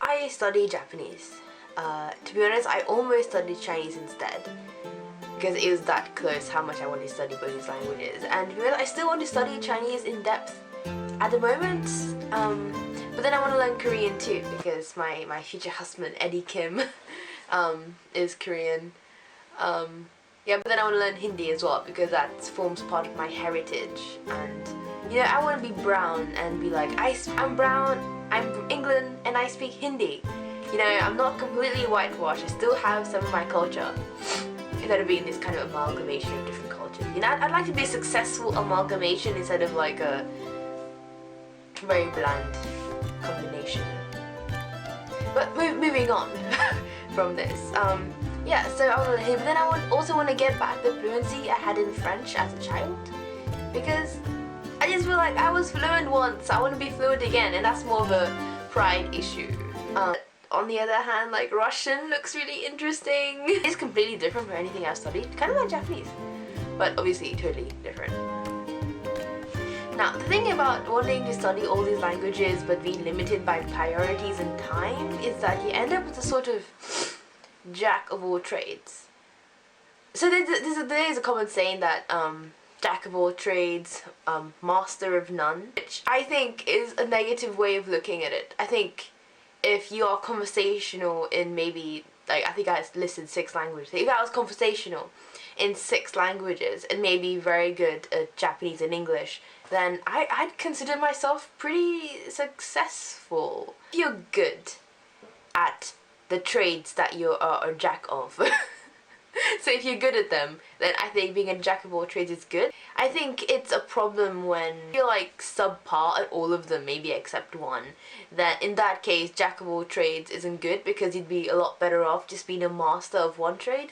I study Japanese. To be honest, I almost studied Chinese instead because it was that close how much I wanted to study both these languages. And to be honest, I still want to study Chinese in depth at the moment. But then I want to learn Korean too because my future husband Eddie Kim is Korean. Yeah, but then I want to learn Hindi as well because that forms part of my heritage. And you know, I want to be brown and be like, I'm brown, I'm from England, and I speak Hindi. You know, I'm not completely whitewashed. I still have some of my culture instead of being this kind of amalgamation of different cultures. You know, I'd like to be a successful amalgamation instead of like a very bland combination. But moving on from this, yeah, so I want to learn Hindi, but then I also want to get back the fluency I had in French as a child because I just feel like I was fluent once, I want to be fluent again, and that's more of a pride issue. On the other hand, like Russian looks really interesting. It's completely different from anything I've studied, kind of like Japanese, but obviously totally different. Now, the thing about wanting to study all these languages but being limited by priorities and time is that you end up with a sort of jack of all trades. So there is a common saying that jack of all trades, master of none, which I think is a negative way of looking at it. I think if you are conversational in maybe, like I think I listed 6 languages, if I was conversational in 6 languages and maybe very good at Japanese and English, then I'd consider myself pretty successful. If you're good at the trades that you are a jack of, so if you're good at them, then I think being a jack of all trades is good. I think it's a problem when you're like subpar at all of them, maybe except one. Then in that case, jack of all trades isn't good because you'd be a lot better off just being a master of one trade.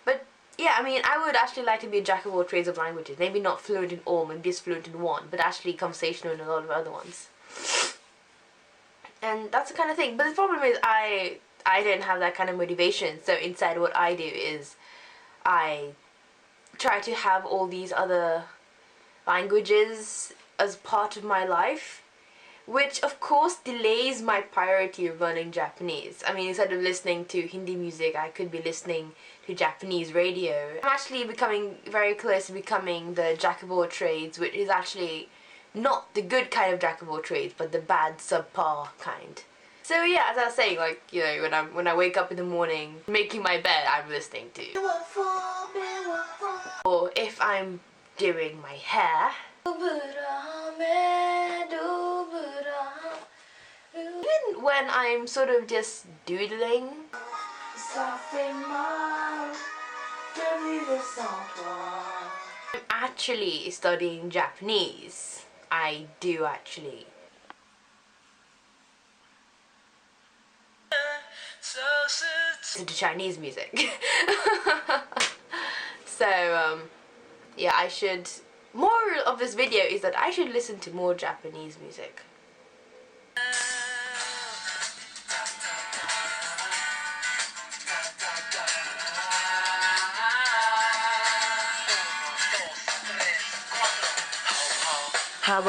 But yeah, I mean, I would actually like to be a jack of all trades of languages. Maybe not fluent in all, maybe just fluent in one, but actually conversational in a lot of other ones. And that's the kind of thing. But the problem is I don't have that kind of motivation. So instead what I do is I try to have all these other languages as part of my life, which of course delays my priority of learning Japanese. I mean, instead of listening to Hindi music, I could be listening to Japanese radio. I'm actually becoming very close to becoming the jack of all trades, which is actually not the good kind of jack of all trades, but the bad subpar kind. So yeah, as I was saying, like, you know, when I wake up in the morning, making my bed, I'm listening to. Or if I'm doing my hair, even when I'm sort of just doodling, I'm actually studying Japanese. I do actually. Listen to Chinese music. So yeah, I should, more of this video is that I should listen to more Japanese music. How